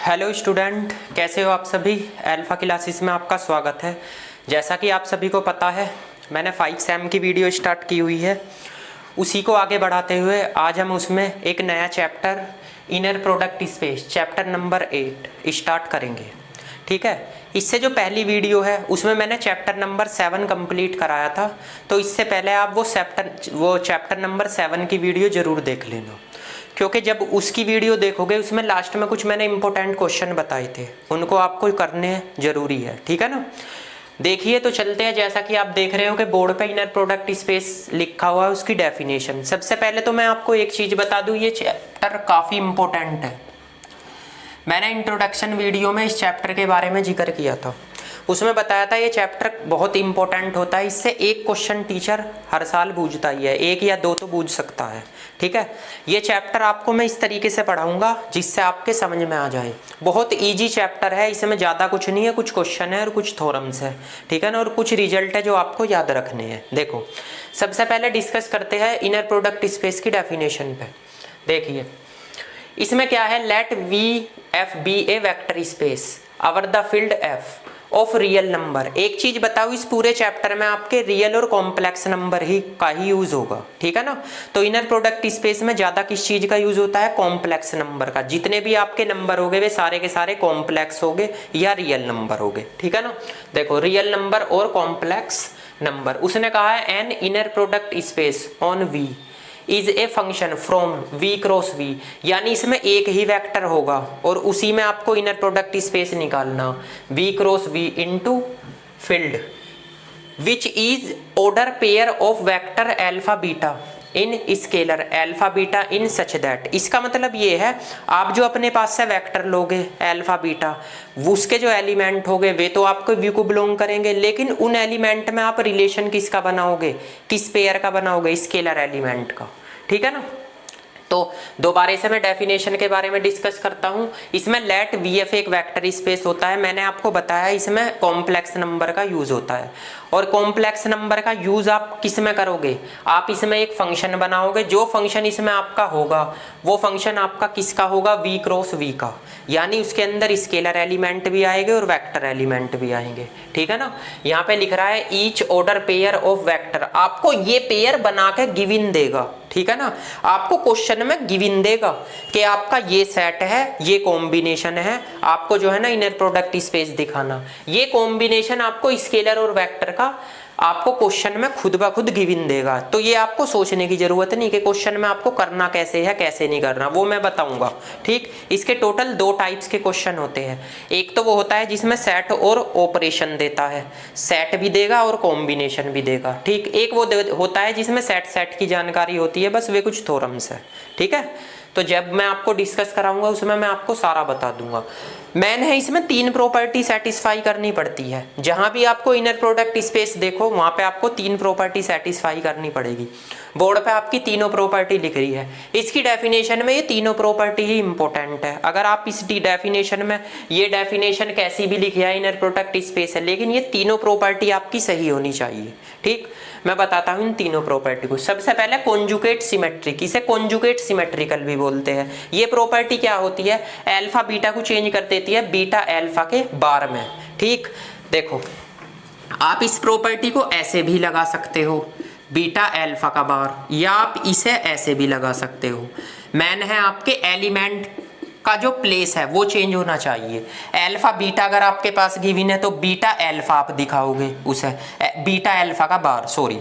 Hello student, कैसे हो आप सभी। अल्फा क्लासेस में आपका स्वागत है। जैसा कि आप सभी को पता है, मैंने 5 सेम की वीडियो स्टार्ट की हुई है। उसी को आगे बढ़ाते हुए आज हम उसमें एक नया chapter inner product space chapter number 8 start करेंगे। ठीक है, इससे जो पहली वीडियो है उसमें मैंने चैप्टर नंबर 7 कंप्लीट कराया था, तो इससे पहले आप वो चैप्टर नंबर 7 की वीडियो ज़रूर देख लेना, क्योंकि जब उसकी वीडियो देखोगे उसमें लास्ट में कुछ मैंने इंपॉर्टेंट क्वेश्चन बताए थे, उनको आपको करने जरूरी है। ठीक है ना। देखिए तो चलते हैं। जैसा कि आप देख रहे हो कि बोर्ड पे इनर प्रोडक्ट स्पेस लिखा हुआ है, उसकी डेफिनेशन। सबसे पहले तो मैं आपको एक चीज़ बता दूं, ये चैप्टर काफ़ी इंपॉर्टेंट है। मैंने इंट्रोडक्शन वीडियो में इस चैप्टर के बारे में जिक्र किया था, उसमें बताया था ये चैप्टर बहुत इंपॉर्टेंट होता है। इससे एक क्वेश्चन टीचर हर साल पूछता ही है, एक या दो तो पूछ सकता है। ठीक है, ये चैप्टर आपको मैं इस तरीके से पढ़ाऊंगा जिससे आपके समझ में आ जाए। बहुत इजी चैप्टर है, इसमें ज़्यादा कुछ नहीं है, कुछ क्वेश्चन है और कुछ थ्योरम्स है। ठीक है ना, और कुछ रिजल्ट है जो आपको याद रखने हैं। देखो, सबसे पहले डिस्कस करते हैं इनर प्रोडक्ट स्पेस की डेफिनेशन पे। देखिए इसमें क्या है, let V F be a vector space over the field F of real number. एक चीज बताओ, इस पूरे चैप्टर में आपके रियल और कॉम्प्लेक्स नंबर का ही यूज होगा। ठीक है ना। तो इनर प्रोडक्ट स्पेस में ज्यादा किस चीज का यूज होता है, कॉम्प्लेक्स नंबर का। जितने भी आपके नंबर होंगे वे सारे के सारे कॉम्प्लेक्स होंगे या रियल नंबर होंगे। ठीक है ना। देखो, रियल नंबर और कॉम्प्लेक्स नंबर। उसने कहा है an inner product space on V is a function from v cross v, यानी इसमें एक ही वेक्टर होगा और उसी में आपको इनर प्रोडक्ट स्पेस निकालना, v cross v into field which is order pair of vector alpha beta in scalar alpha beta in such that. इसका मतलब ये है, आप जो अपने पास से वेक्टर लोगे अल्फा बीटा, उसके जो एलिमेंट होंगे वे तो आपको व्यू को बिलोंग करेंगे, लेकिन उन एलिमेंट में आप रिलेशन किसका बनाओगे, किस पेयर का बनाओगे, स्केलर एलिमेंट का। ठीक है ना। तो दोबारा से मैं डेफिनेशन के बारे में डिस्कस करता हूं। इसमें लेट वी एफ एक वेक्टर स्पेस होता है। मैंने आपको बताया इसमें कॉम्प्लेक्स नंबर का यूज होता है, और कॉम्प्लेक्स नंबर का यूज आप किस में करोगे, आप इसमें एक फंक्शन बनाओगे। जो फंक्शन इसमें आपका होगा वो फंक्शन आपका किसका होगा, वी क्रॉस वी का, यानी उसके अंदर स्केलर एलिमेंट भी आएंगे और वेक्टर एलिमेंट भी आएंगे। ठीक है ना। यहाँ पे लिख रहा है each order pair of vector, आपको ये पेयर बना के गिवन देगा। ठीक है ना, आपको क्वेश्चन में गिवन देगा कि आपका ये सेट है, ये कॉम्बिनेशन है, आपको जो है ना इनर प्रोडक्ट स्पेस दिखाना। ये कॉम्बिनेशन आपको स्केलर और वेक्टर का आपको क्वेश्चन में खुद ब खुद गिवन देगा। तो ये आपको सोचने की जरूरत नहीं कि क्वेश्चन में आपको करना कैसे है कैसे नहीं करना, वो मैं बताऊंगा। ठीक, इसके टोटल 2 टाइप्स के क्वेश्चन होते हैं। एक तो वो होता है जिसमें सेट और ऑपरेशन देता है, सेट भी देगा और कॉम्बिनेशन भी देगा। ठीक, एक वो होता है जिसमें सेट की जानकारी होती है, बस वे कुछ थ्योरम्स है। ठीक है, तो जब मैं आपको डिस्कस कराऊंगा उसमें मैं आपको सारा बता दूंगा। मैन है, इसमें 3 प्रॉपर्टी सेटिस्फाई करनी पड़ती है। जहां भी आपको इनर प्रोडक्ट स्पेस देखो वहां पे आपको 3 प्रॉपर्टी सेटिस्फाई करनी पड़ेगी। बोर्ड पे आपकी तीनों प्रॉपर्टी लिख रही है। इसकी डेफिनेशन में ये तीनों प्रॉपर्टी ही इंपॉर्टेंट है। अगर आप इस डेफिनेशन में, ये डेफिनेशन कैसी भी लिखी है इनर प्रोडक्ट स्पेस है, लेकिन ये तीनों प्रॉपर्टी आपकी सही होनी चाहिए। ठीक, मैं बताता हूं इन तीनों प्रॉपर्टी को। सबसे पहले कॉन्जुगेट सिमेट्रिक, इसे कॉन्जुगेट सिमेट्रिकल भी बोलते हैं। ये प्रॉपर्टी क्या होती है, अल्फा बीटा को चेंज कर देती है बीटा अल्फा के बार में। ठीक, देखो आप इस प्रॉपर्टी को ऐसे भी लगा सकते हो, बीटा अल्फा का बार, या आप इसे ऐसे भी लगा सकते हो। मैन है आपके एलिमेंट का जो प्लेस है वो चेंज होना चाहिए। अल्फा बीटा अगर आपके पास गिवन है तो बीटा अल्फा आप दिखाओगे उसे, बीटा अल्फा का बार, सॉरी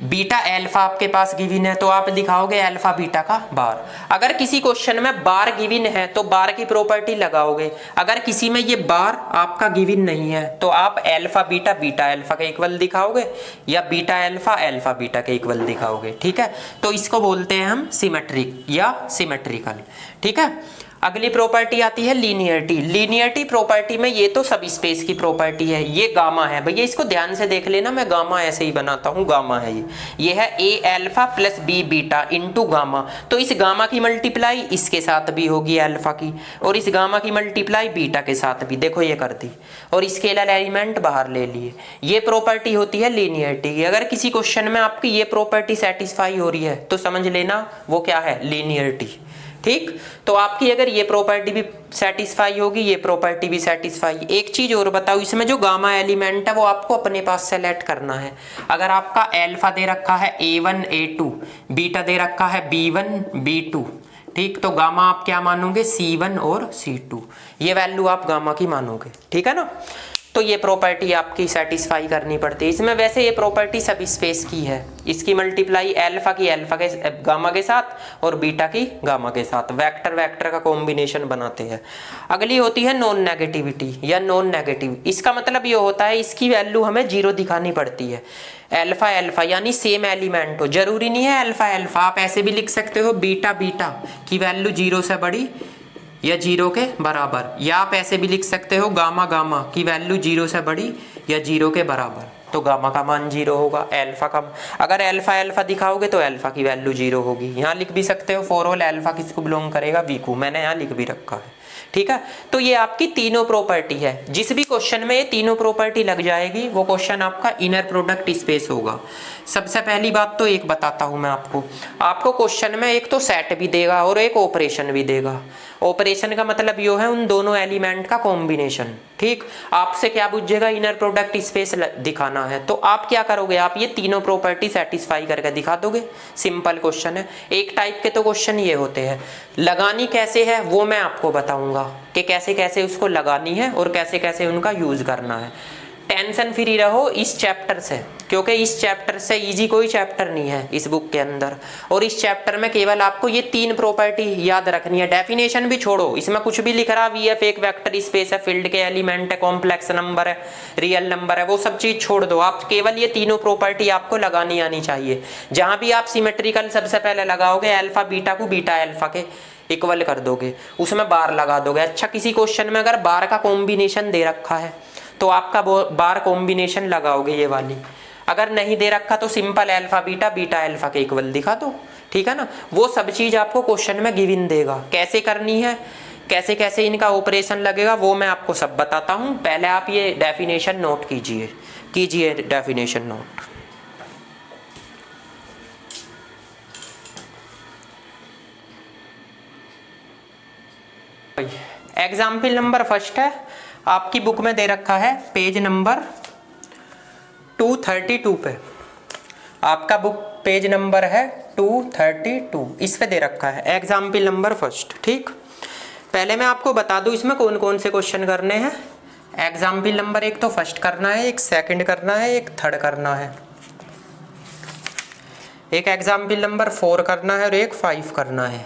बीटा अल्फा आपके पास गिवन है तो आप दिखाओगे अल्फा बीटा का बार। अगर किसी क्वेश्चन में बार गिवन है तो बार की प्रॉपर्टी लगाओगे। अगर किसी में ये बार आपका गिवन नहीं है तो आप अल्फा बीटा बीटा अल्फा के इक्वल दिखाओगे, या बीटा अल्फा अल्फा बीटा के इक्वल दिखाओगे। ठीक है, तो इसको बोलते हैं हम सिमेट्रिक या सिमेट्रिकल। ठीक है, अगली प्रॉपर्टी आती है लीनियरिटी। लीनियरिटी प्रॉपर्टी में ये तो सब स्पेस की प्रॉपर्टी है। ये गामा है भैया, इसको ध्यान से देख लेना, मैं गामा ऐसे ही बनाता हूँ, गामा है ये है A alpha plus B beta into gamma. तो इस गामा की मल्टीप्लाई इसके साथ भी होगी अल्फा की, और इस गामा की मल्टीप्लाई बीटा के साथ भी। देखो ये कर दी, और स्केलर एलिमेंट बाहर ले लिए। ये प्रॉपर्टी होती है लीनियरिटी की। अगर किसी क्वेश्चन में आपकी ये प्रॉपर्टी सेटिस्फाई हो रही है तो समझ लेना वो क्या है, लीनियरिटी। ठीक, तो आपकी अगर ये प्रॉपर्टी भी सेटिस्फाई होगी, ये प्रॉपर्टी भी सेटिस्फाई। एक चीज और बताओ, इसमें जो गामा एलिमेंट है वो आपको अपने पास सेलेक्ट करना है। अगर आपका अल्फा दे रखा है A1 A2, बीटा दे रखा है B1 B2, ठीक, तो गामा आप क्या मानोगे, C1 और C2, ये वैल्यू आप गामा की मानोगे, ठीक है ना। तो ये प्रॉपर्टी आपकी सेटिस्फाई करनी पड़ती है इसमें। वैसे ये प्रॉपर्टी सब स्पेस की है, इसकी मल्टीप्लाई अल्फा की अल्फा के गामा के साथ और बीटा की गामा के साथ, वेक्टर वेक्टर का कॉम्बिनेशन बनाते हैं। अगली होती है नॉन नेगेटिविटी या नॉन नेगेटिव। इसका मतलब ये होता है इसकी वैल्यू हमें जीरो दिखानी पड़ती है। अल्फा अल्फा यानी सेम एलिमेंट हो, जरूरी नहीं है अल्फा अल्फा, आप ऐसे भी लिख सकते हो बीटा बीटा की वैल्यू जीरो से बड़ी या जीरो के बराबर, या आप ऐसे भी लिख सकते हो गामा गामा की वैल्यू जीरो से बड़ी या जीरो के बराबर, तो गामा का मान जीरो होगा। अल्फा का अगर अल्फा अल्फा दिखाओगे तो अल्फा की वैल्यू जीरो होगी। यहाँ लिख भी सकते हो फॉर ऑल अल्फा किसको बिलोंग करेगा, वी को, मैंने यहाँ लिख भी रखा है, ठीक है। तो ये आपकी तीनों प्रॉपर्टी है, जिस भी क्वेश्चन में ये तीनों प्रॉपर्टी लग जाएगी वो क्वेश्चन आपका इनर प्रोडक्ट स्पेस होगा। सबसे पहली बात तो एक बताता हूं मैं आपको क्वेश्चन में एक तो सेट भी देगा और एक ऑपरेशन भी देगा। ऑपरेशन का मतलब यो है उन दोनों एलिमेंट का कॉम्बिनेशन, ठीक। आपसे क्या पूछेगा, इनर प्रोडक्ट स्पेस दिखाना है, तो आप क्या करोगे, आप ये तीनों प्रॉपर्टी सेटिस्फाई करके दिखा दोगे। सिंपल क्वेश्चन है। एक टाइप के तो क्वेश्चन ये होते हैं। लगानी कैसे है वो मैं आपको बताऊंगा कि कैसे कैसे उसको लगानी है और कैसे कैसे उनका यूज करना है। टेंशन फ्री रहो इस चैप्टर से, क्योंकि इस चैप्टर से इजी कोई चैप्टर नहीं है इस बुक के अंदर, और इस चैप्टर में केवल आपको ये तीन प्रॉपर्टी याद रखनी है। डेफिनेशन भी छोड़ो, इसमें कुछ भी लिख रहा, VF एक वेक्टर स्पेस है, फील्ड के एलिमेंट है, कॉम्प्लेक्स नंबर है, रियल नंबर है, वो सब चीज छोड़ दो। आप केवल ये तीनों प्रॉपर्टी आपको लगानी आनी चाहिए। जहां भी आप सिमेट्रिकल सबसे पहले लगाओगे, अल्फा बीटा को बीटा अल्फा के इक्वल कर दोगे, उसमें बार लगा दोगे। अच्छा, किसी क्वेश्चन में अगर बार का कॉम्बिनेशन दे रखा है तो आपका बार कॉम्बिनेशन लगाओगे ये वाली, अगर नहीं दे रखा तो simple alpha beta beta alpha के इक्वल दिखा दो, ठीक है ना। वो सब चीज आपको क्वेश्चन में गिवन देगा, कैसे करनी है, कैसे कैसे इनका ऑपरेशन लगेगा वो मैं आपको सब बताता हूं। पहले आप ये डेफिनेशन नोट कीजिए definition note. Example number first है, आपकी बुक में दे रखा है पेज नंबर 232 पे, आपका बुक पेज नंबर है 232, इस पे दे रखा है एग्जाम्पल नंबर फर्स्ट, ठीक। पहले मैं आपको बता दूं इसमें कौन कौन से क्वेश्चन करने हैं। एग्जाम्पल नंबर एक तो फर्स्ट करना है, एक सेकंड करना है, एक थर्ड करना है, एक एग्जाम्पल नंबर 4 करना है और एक 5 करना है।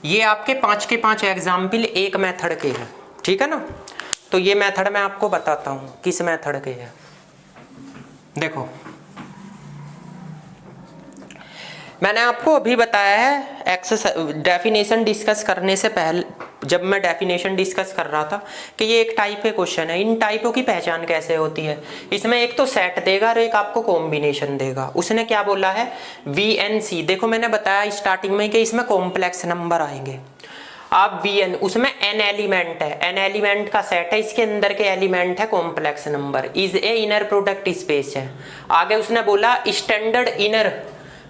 ये आपके 5 के 5 एग्जाम्पल एक मेथड के हैं, ठीक है ना। तो ये मेथड मैं आपको बताता हूं किस मेथड के हैं। देखो, मैंने आपको अभी बताया है एक्सरसाइज डेफिनेशन डिस्कस करने से पहले, जब मैं डेफिनेशन डिस्कस कर रहा था कि ये एक टाइप के क्वेश्चन है। इन टाइपों की पहचान कैसे होती है, इसमें एक तो सेट देगा और एक आपको कॉम्बिनेशन देगा। उसने क्या बोला है, VNC। देखो मैंने बताया स्टार्टिंग में कि इसमें कॉम्प्लेक्स नंबर आएंगे। आप VN, उसमें n एलिमेंट है, n एलिमेंट का सेट है, इसके अंदर के एलिमेंट है complex number, is a inner product space है। आगे उसने बोला स्टैंडर्ड इनर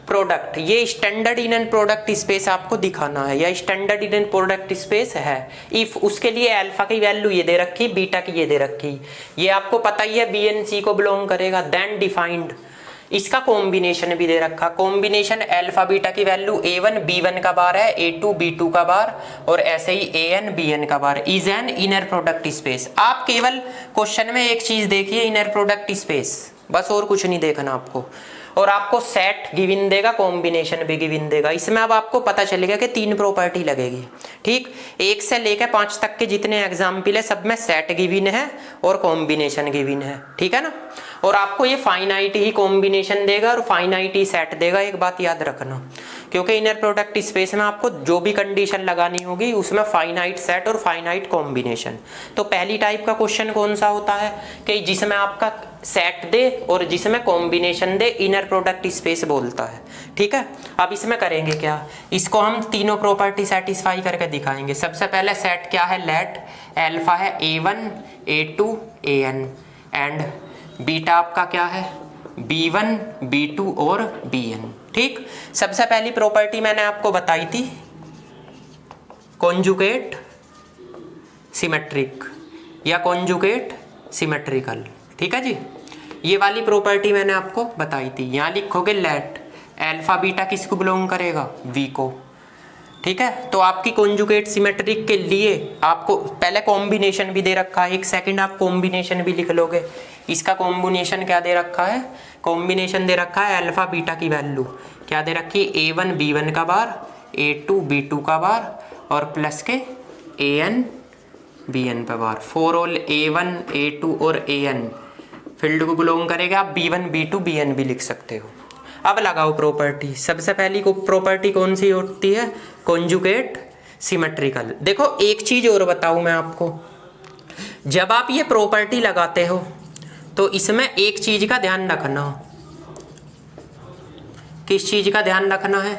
प्रोडक्ट, ये स्टैंडर्ड इनर प्रोडक्ट स्पेस आपको दिखाना है, या स्टैंडर्ड इनर प्रोडक्ट स्पेस है इफ उसके लिए अल्फा की वैल्यू ये दे रखी, बीटा की ये दे रखी, ये आपको पता ही है VNC को बिलोंग करेगा। देन डिफाइंड, इसका कॉम्बिनेशन भी दे रखा, कॉम्बिनेशन अल्फा बीटा की वैल्यू A1 B1 का बार है, A2 B2 का बार, और ऐसे ही AN BN का बार, is an inner product space. आप केवल क्वेश्चन में एक चीज देखिए, इनर प्रोडक्ट स्पेस, बस और कुछ नहीं देखना आपको। और आपको सेट गिवन देगा, कॉम्बिनेशन भी गिवन देगा। इसमें अब आपको पता चलेगा कि तीन प्रॉपर्टी लगेगी, ठीक। 1 से लेकर 5 तक के जितने एग्जाम्पल है सब में सेट गिवन है और कॉम्बिनेशन गिवन है, ठीक है ना। और आपको ये फाइनाइट ही कॉम्बिनेशन देगा और फाइनाइट ही सेट देगा, एक बात याद रखना, क्योंकि इनर प्रोडक्ट स्पेस में आपको जो भी कंडीशन लगानी होगी उसमें फाइनाइट सेट और फाइनाइट कॉम्बिनेशन। तो पहली टाइप का क्वेश्चन कौन सा होता है कि जिसमें आपका सेट दे और जिसमें कॉम्बिनेशन दे, इनर प्रोडक्ट स्पेस बोलता है, ठीक है। अब इसमें करेंगे क्या, इसको हम तीनों प्रॉपर्टी सेटिस्फाई करके दिखाएंगे। सबसे पहले सेट क्या है, लेट अल्फा है A1 A2 AN and beta आपका क्या है, B1 B2 और BN, ठीक। सबसे पहली प्रॉपर्टी मैंने आपको बताई थी कॉन्जुगेट सिमेट्रिक या कॉन्जुगेट सिमेट्रिकल। ठीक है जी, ये वाली प्रॉपर्टी मैंने आपको बताई थी। यहाँ लिखोगे लेट अल्फा बीटा किसको बिलोंग करेगा, वी को। ठीक है, तो आपकी कॉन्जुगेट सिमेट्रिक के लिए आपको पहले कॉम्बिनेशन भी दे रखा है, एक सेकंड आप कॉम्बिनेशन भी लिख लोगे। इसका कॉम्बिनेशन क्या दे रखा है, कॉम्बिनेशन दे रखा है अल्फा बीटा की वैल्यू क्या दे रखी है, A1 B1 का बार, A2 B2 का बार और प्लस के AN BN पे bar. For all A1 A2 और AN फील्ड को बिलोंग करेगा। आप B1 B2 BN भी लिख सकते हो। अब लगाओ प्रॉपर्टी। सबसे पहली को प्रॉपर्टी कौन सी होती है, कॉन्जुगेट सिमेट्रिकल। देखो एक चीज और बताऊं मैं आपको, जब आप ये प्रॉपर्टी लगाते हो तो इसमें एक चीज का ध्यान रखना। किस चीज का ध्यान रखना है,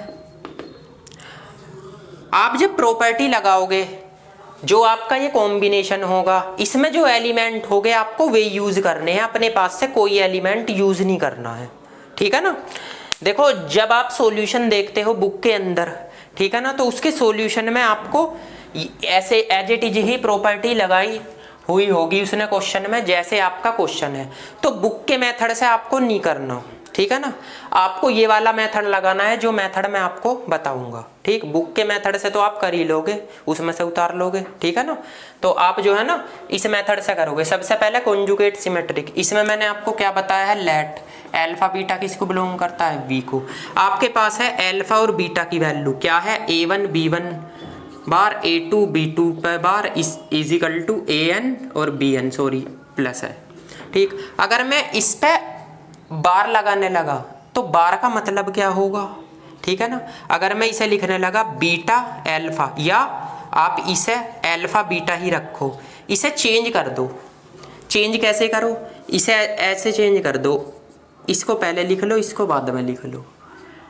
आप जब प्रॉपर्टी लगाओगे जो आपका ये कॉम्बिनेशन होगा इसमें जो एलिमेंट होंगे आपको वे यूज करने हैं, अपने पास से कोई एलिमेंट यूज नहीं करना है। ठीक है ना। देखो जब आप सॉल्यूशन देखते हो बुक के अंदर, ठीक है ना, तो उसके सॉल्यूशन में आपको ऐसे एज इट इज ही प्रॉपर्टी लगाई हुई होगी उसने क्वेश्चन में, जैसे आपका क्वेश्चन है। तो बुक के मेथड से आपको नहीं करना, ठीक है ना, आपको ये वाला मेथड लगाना है जो मेथड मैं आपको बताऊंगा। ठीक, बुक के मेथड से तो आप कर ही लोगे, उसमें से उतार लोगे। ठीक है ना, तो आप जो है ना इस मेथड से करोगे। सबसे पहले कॉन्जुगेट सिमेट्रिक, इसमें मैंने आपको क्या बताया है, लेट अल्फा बीटा किसको बिलोंग करता है, वी को। आपके पास है अल्फा और बीटा की वैल्यू क्या है, A1 B1 बार A2 B2 पे बार इजिकल टू AN और BN, सॉरी प्लस है। ठीक, अगर मैं इस पे बार लगाने लगा तो बार का मतलब क्या होगा, ठीक है ना। अगर मैं इसे लिखने लगा बीटा अल्फा, या आप इसे अल्फा बीटा ही रखो, इसे चेंज कर दो। चेंज कैसे करो, इसे ऐसे चेंज कर दो, इसको पहले लिख लो, इसको बाद में लिख लो।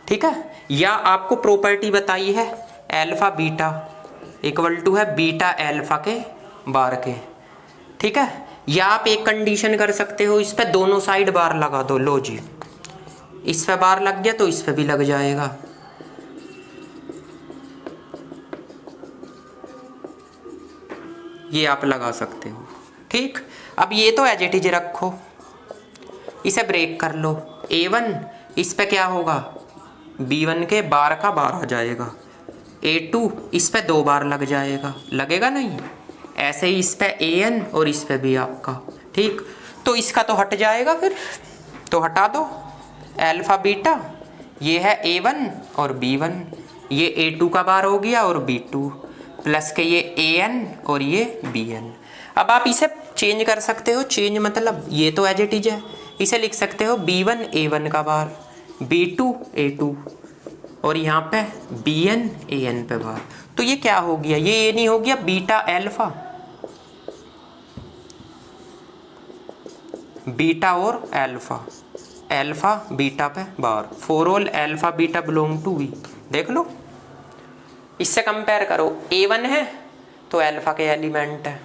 ठीक है, या आपको प्रॉपर्टी बताई है अल्फा बीटा इक्वल टू है बीटा अल्फा के बार के। ठीक है, या आप एक कंडीशन कर सकते हो, इस पे दोनों साइड बार लगा दो। लो जी, इस पे बार लग गया तो इस पे भी लग जाएगा। ये आप लगा सकते हो। ठीक, अब ये तो एज इट इज रखो, इसे ब्रेक कर लो। A1 इस पे क्या होगा, B1 के बार का बार आ जाएगा। A2 इस पे 2 बार लग जाएगा, लगेगा नहीं। ऐसे ही इस पे AN और इस पे भी आपका। ठीक, तो इसका तो हट जाएगा, फिर तो हटा दो अल्फा बीटा, ये है A1 और B1, ये A2 का बार हो गया और B2 प्लस के ये AN और ये BN। अब आप इसे चेंज कर सकते हो, चेंज मतलब ये तो एज इट इज है, इसे लिख सकते हो B1 A1 का बार, B2 A2 और यहाँ पे BN AN पे बार। तो ये क्या हो गया, ये नहीं हो गया बीटा अल्फा, बीटा और अल्फा, अल्फा बीटा पे bar. For all alpha beta belong to V. देख लो, इससे कंपेयर करो, A1 है तो अल्फा के एलिमेंट है,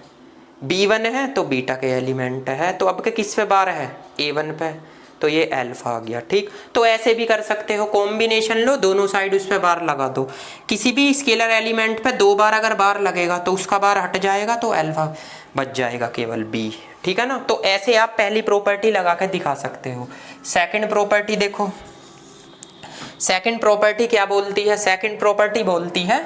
B1 है तो बीटा के एलिमेंट है, तो अब के किस पे बार है, A1 पे, तो ये अल्फा आ गया। ठीक, तो ऐसे भी कर सकते हो, कॉम्बिनेशन लो, दोनों साइड उस पे बार लगा दो। किसी भी स्केलर एलिमेंट पे 2 बार अगर बार लगेगा तो उसका बार हट जाएगा, तो अल्फा बच जाएगा केवल B। ठीक है ना, तो ऐसे आप पहली प्रॉपर्टी लगा के दिखा सकते हो। सेकंड प्रॉपर्टी देखो, सेकंड प्रॉपर्टी क्या बोलती है, सेकंड प्रॉपर्टी बोलती है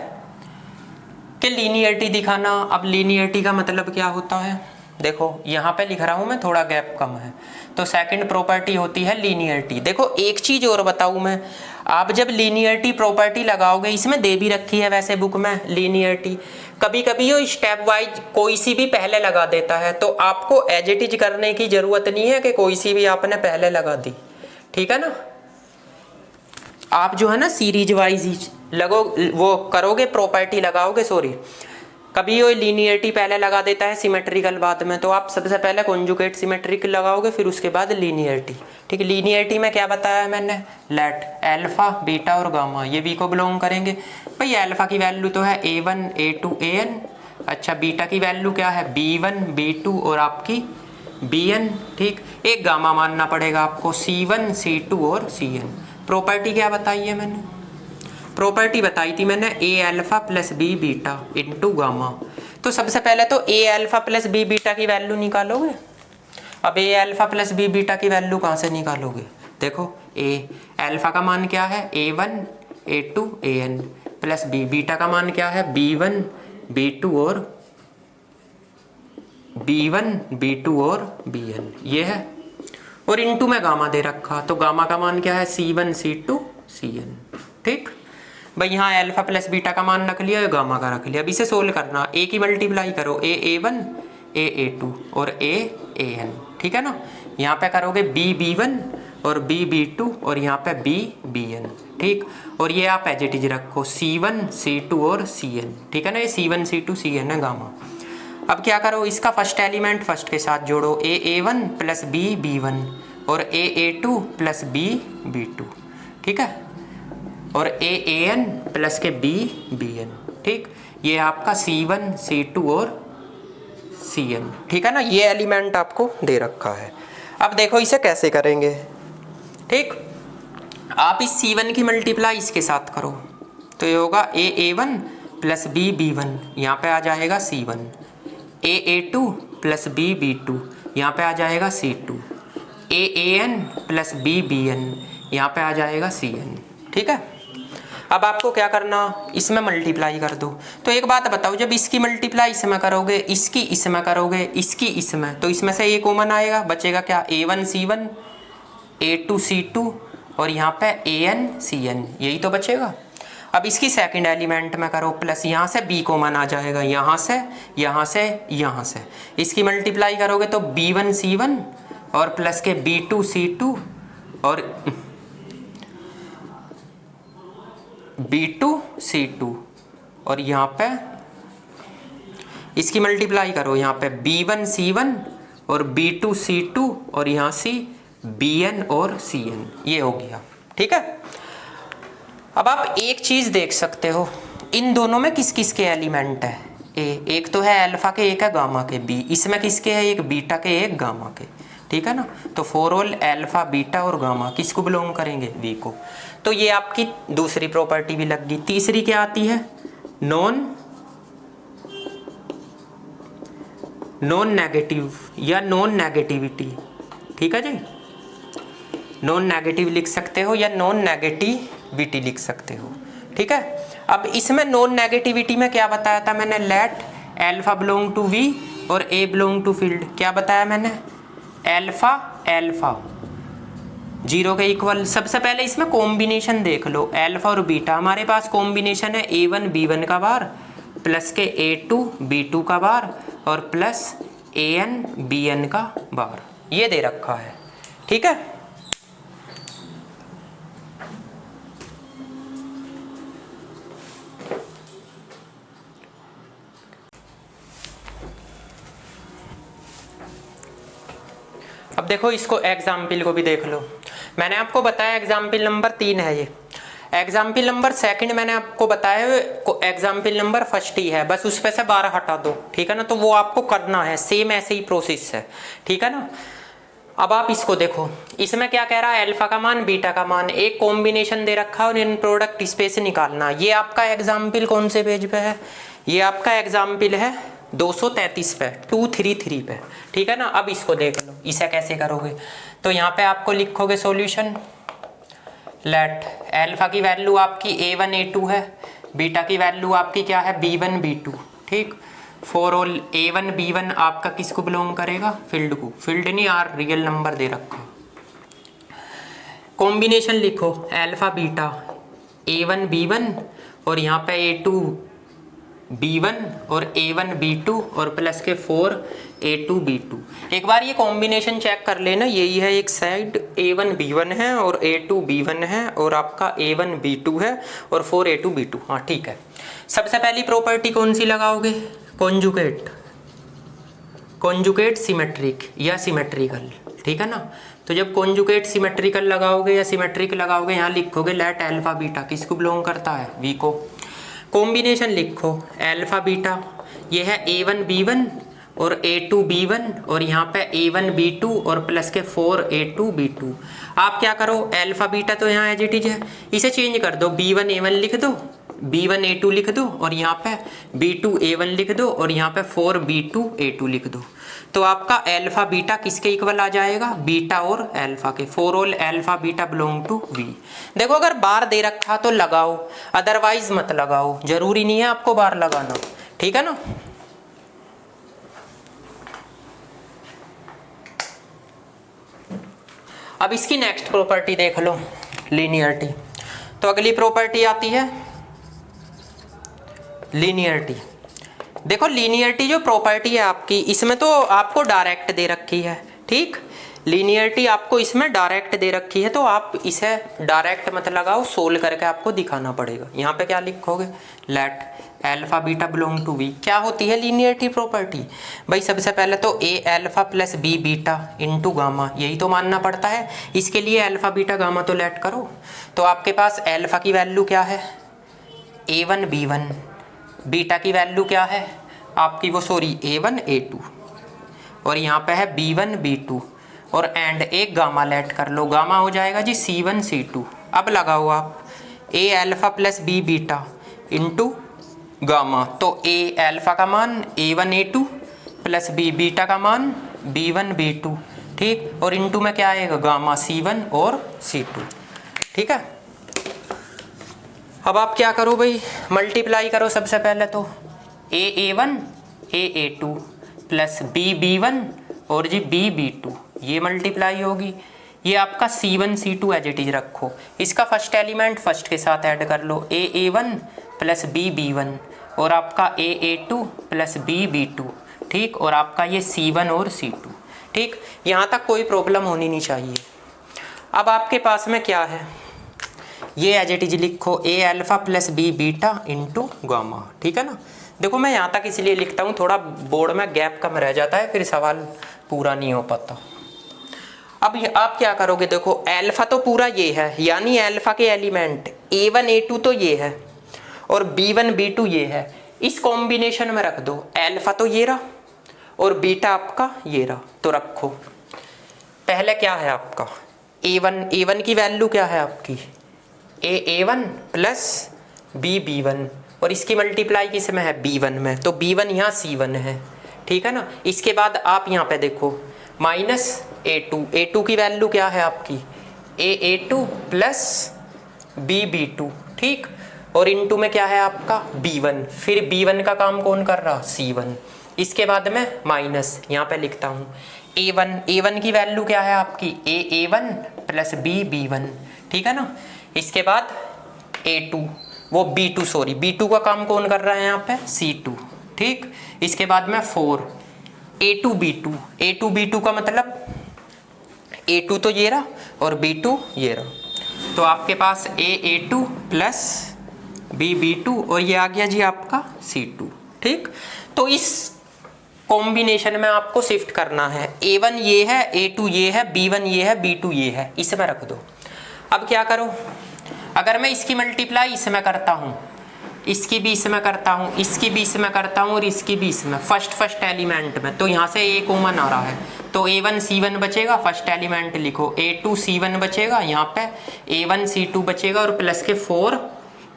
कि लीनियरिटी दिखाना। अब लीनियरिटी का मतलब क्या होता है, देखो यहाँ पे लिख रहा हूँ मैं, थोड़ा गैप कम है, तो सेकंड प्रॉपर्टी होती है लीनियरिटी। देखो एक चीज और बताऊँ मैं, आप जब लीनियरिटी प्रॉपर्टी लगाओगे, इसमें दे भी रखी है वैसे बुक में लीनियरिटी, कभी कभी वो स्टेप वाइज कोई सी भी पहले लगा देता है, तो आपको एज इट इज करने की जरूरत नहीं है कि कोई सी भी आपने पहले लगा दी। ठीक है ना, आप जो है ना सीरीज वाइज लगो, वो करोगे, प्रॉपर्टी लगाओगे, सॉरी, कभी वो लीनियरिटी पहले लगा देता है, सिमेट्रिकल बाद में, तो आप सबसे पहले कॉन्जुगेट सिमेट्रिकल लगाओगे, फिर उसके बाद लीनियरिटी। ठीक है, लीनियरिटी में क्या बताया है मैंने, लेट अल्फा बीटा और गामा ये वी को बिलोंग करेंगे। भाई अल्फा की वैल्यू तो है A1 A2 AN, अच्छा बीटा की वैल्यू क्या है, B1 B2 और आपकी BN। ठीक, एक गामा मानना पड़ेगा आपको, C1 C2 और CN। प्रॉपर्टी क्या बताई है मैंने, प्रॉपर्टी बताई थी मैंने, A alpha plus B beta into gamma. तो सबसे पहले तो A alpha plus B beta की वैल्यू निकालोगे। अब A alpha plus B beta की वैल्यू कहाँ से निकालोगे? देखो ए अल्फा का मान क्या है, A1 A2 AN plus B, beta का मान क्या है, B1 B2 और B1 B2 और BN, ये है। और इनटू में गामा दे रखा, तो गामा का मान क्या है, C1 C2 CN। ठीक भाई, यहाँ अल्फा प्लस बीटा का मान रख लिया, गामा का रख लिया। अब इसे सोल्व करना, ए की मल्टीप्लाई करो, A1 A2 और AN, ठीक है ना। यहाँ पे करोगे B1 और B2 और यहाँ पे BN, ठीक। और ये आप एज इट इज रखो, C1 C2 और CN, ठीक है ना। ये C1 C2 CN है गामा। अब क्या करो, इसका फर्स्ट एलिमेंट फर्स्ट के साथ जोड़ो, A1 प्लस B1 और A2 प्लस B2, ठीक है। और AN प्लस के BN, ठीक। ये आपका C1 C2 और CN, ठीक है ना। ये एलिमेंट आपको दे रखा है। अब देखो इसे कैसे करेंगे, ठीक। आप इस C1 की मल्टीप्लाई इसके साथ करो, तो ये होगा A1 प्लस B1, यहाँ पे आ जाएगा C1, A2 प्लस B2, यहाँ पे आ जाएगा C2, AN प्लस BN, यहाँ पे आ जाएगा CN, ठीक है। अब आपको क्या करना, इसमें मल्टीप्लाई कर दो। तो एक बात बताओ, जब इसकी मल्टीप्लाई इसमें करोगे, इसकी इसमें करोगे, इसकी इसमें, तो इसमें से ये कॉमन आएगा, बचेगा क्या, A1 C1 A2 C2 और यहाँ पे AN CN, यही तो बचेगा। अब इसकी सेकंड एलिमेंट में करो प्लस, यहाँ से B कॉमन आ जाएगा, यहाँ से यहाँ से यहाँ से, इसकी मल्टीप्लाई करोगे तो B1 C1 और प्लस के B2 C2 और B2 C2 और यहाँ पे इसकी मल्टीप्लाई करो, यहाँ पे B1 C1 और B2 C2 और यहाँ से BN और CN, ये हो गया, ठीक है। अब आप एक चीज देख सकते हो, इन दोनों में किस किस के एलिमेंट है, एक तो है अल्फा के, एक है गामा के, B, इसमें किसके है, एक बीटा के, एक गामा के, ठीक है ना। तो फॉर ऑल अल्फा बीटा और गामा किसको बिलोंग करेंगे, V को। तो ये आपकी दूसरी प्रॉपर्टी भी लग गई। तीसरी क्या आती है, नॉन नेगेटिव या नॉन नेगेटिविटी, ठीक है जी। नॉन नेगेटिव लिख सकते हो या नॉन नेगेटिविटी लिख सकते हो, ठीक है। अब इसमें नॉन नेगेटिविटी में क्या बताया था मैंने, let alpha belong to V और A बिलोंग टू फील्ड। क्या बताया मैंने, अल्फा अल्फा 0 के इक्वल। सबसे पहले इसमें कॉम्बिनेशन देख लो, अल्फा और बीटा हमारे पास कॉम्बिनेशन है A1 B1 का बार प्लस के A2 B2 का बार और प्लस AN BN का बार, ये दे रखा है, ठीक है। अब देखो इसको एग्जाम्पल को भी देख लो। मैंने आपको बताया एग्जाम्पल नंबर 3 है ये, एग्जाम्पल नंबर सेकंड मैंने आपको बताया एग्जाम्पल नंबर फर्स्ट ही है, बस उस पे से 12 हटा दो, ठीक है ना। तो वो आपको करना है, सेम ऐसे ही प्रोसेस है, ठीक है ना। अब आप इसको देखो, इसमें क्या कह रहा है, अल्फा का मान बीटा का मान, एक कॉम्बिनेशन दे रखा है और इन प्रोडक्ट स्पेस निकालना। ये आपका एग्जाम्पल कौन से पेज पे है, ये आपका एग्जाम्पल है 233 पे 233 पे, ठीक है ना। अब इसको देख लो, इसे कैसे करोगे, तो यहाँ पे आपको लिखोगे सॉल्यूशन, लेट अल्फा की वैल्यू आपकी A1 A2 है, बीटा की वैल्यू आपकी क्या है B1 B2, ठीक। फॉर ऑल A1 B1 आपका किसको बिलोंग करेगा, फील्ड को, फील्ड नहीं आर रियल नंबर दे रखा। कॉम्बिनेशन लिखो अल्फा बीटा A1 B1 और यहाँ पे A2 B1 और A1 B2 और प्लस के 4 A2 B2। एक बार ये कॉम्बिनेशन चेक कर लेना, यही है, एक साइड A1 B1 है और A2 B1 है और आपका A1 B2 है और 4 A2 B2, हाँ ठीक है। सबसे पहली प्रॉपर्टी कौन सी लगाओगे, कॉन्जुगेट सिमेट्रिक या सिमेट्रिकल, ठीक है ना। तो जब कॉन्जुगेट सिमेट्रिकल लगाओगे या सिमेट्रिक लगाओगे, यहाँ लिखोगे लेट अल्फा बीटा किसको बिलोंग करता है, V को। कॉम्बिनेशन लिखो अल्फा बीटा, ये है A1 B1 और A2B1 और यहाँ पे A1B2 और प्लस के 4A2B2। आप क्या करो, अल्फा बीटा तो यहाँ एज इट इज है, इसे चेंज कर दो, B1A1 लिख दो, B1A2 लिख दो और यहाँ पे B2A1 लिख दो और यहाँ पे 4B2A2 लिख दो। तो आपका अल्फा बीटा किसके इक्वल आ जाएगा, बीटा और अल्फा के। For all alpha beta belong to V। देखो अगर बार दे रखा तो लगाओ, अदरवाइज मत लगाओ, जरूरी नहीं है आपको बार लगाना, ठीक है ना। अब इसकी नेक्स्ट प्रॉपर्टी देख लो, लीनियरिटी। तो अगली प्रॉपर्टी आती है लीनियरिटी। देखो लीनियरिटी जो प्रॉपर्टी है आपकी, इसमें तो आपको डायरेक्ट दे रखी है, ठीक। लीनियरिटी आपको इसमें डायरेक्ट दे रखी है, तो आप इसे डायरेक्ट मत लगाओ, सोल्व करके आपको दिखाना पड़ेगा। यहाँ पे क्या लिखोगे, let alpha beta belong to V। क्या होती है लीनियरिटी प्रॉपर्टी, भाई सबसे पहले तो A alpha plus B beta into gamma, यही तो मानना पड़ता है। इसके लिए अल्फा बीटा गामा तो लेट करो। तो आपके पास अल्फा की वैल्यू क्या है, A1B1, बीटा की वैल्यू क्या है आपकी, वो सॉरी A1A2, और यहाँ पे है B1B2 और एंड एक गामा लेट कर लो, गामा हो जाएगा जी C1C2। अब लगाओ आप A alpha plus B beta into gamma, तो A अल्फा का मान A1A2 प्लस B बीटा का मान B1B2, ठीक, और इंटू में क्या आएगा, गामा C1 और C2, ठीक है। अब आप क्या करो भाई, मल्टीप्लाई करो सबसे पहले तो A1 A2 प्लस B1 और जी B2, ये मल्टीप्लाई होगी। ये आपका C1 C2 as it is रखो, इसका फर्स्ट एलिमेंट फर्स्ट के साथ ऐड कर लो, A1 प्लस B1 और आपका A2 प्लस B2, ठीक, और आपका ये C1 और C2, ठीक। यहाँ तक कोई प्रॉब्लम होनी नहीं चाहिए। अब आपके पास में क्या है, ये एज इट इज लिखो A alpha plus B beta into gamma, ठीक है ना। देखो मैं यहाँ तक इसलिए लिखता हूँ, थोड़ा बोर्ड में गैप कम रह जाता है, फिर सवाल पूरा नहीं हो पाता। अब आप क्या करोगे, देखो अल्फा तो पूरा ये है, यानी अल्फा के एलिमेंट A1 A2 तो ये है और B1 B2 ये है, इस कॉम्बिनेशन में रख दो। अल्फा तो ये रहा और बीटा आपका ये रहा, तो रखो। पहले क्या है आपका A1 की वैल्यू क्या है आपकी, A1 प्लस B1 और इसकी मल्टीप्लाई किस में है, B1 में, तो B1 यहाँ C1 है, ठीक है ना। इसके बाद आप यहाँ पे देखो माइनस A2 की वैल्यू क्या है आपकी, A2 प्लस B2, ठीक, और इनटू में क्या है आपका B1, फिर B1 का काम कौन कर रहा, C1। इसके बाद में माइनस यहाँ पे लिखता हूँ A1 की वैल्यू क्या है आपकी, A1 प्लस B1, ठीक है ना। इसके बाद A2 वो B2 का काम कौन कर रहा है यहाँ पे, C2, ठीक। इसके बाद में 4 A2B2 का मतलब A2 तो ये रहा और B2 ये रहा, तो आपके पास A2 प्लस B2 और ये आ गया जी आपका C2, ठीक। तो इस कॉम्बिनेशन में आपको शिफ्ट करना है, A1 ये है, A2 ये है, B1 ये है, B2 ये है, इसमें रख दो। अब क्या करो, अगर मैं इसकी मल्टीप्लाई इसमें करता हूँ, इसकी भी इसमें करता हूँ, इसकी भी इसमें करता हूँ और इसकी भी इसमें, फर्स्ट एलिमेंट में, तो यहाँ से A कॉमन आ रहा है, तो A1 C1 बचेगा, फर्स्ट एलिमेंट लिखो, A2 C1 बचेगा, यहाँ पे A1 C2 बचेगा और प्लस के 4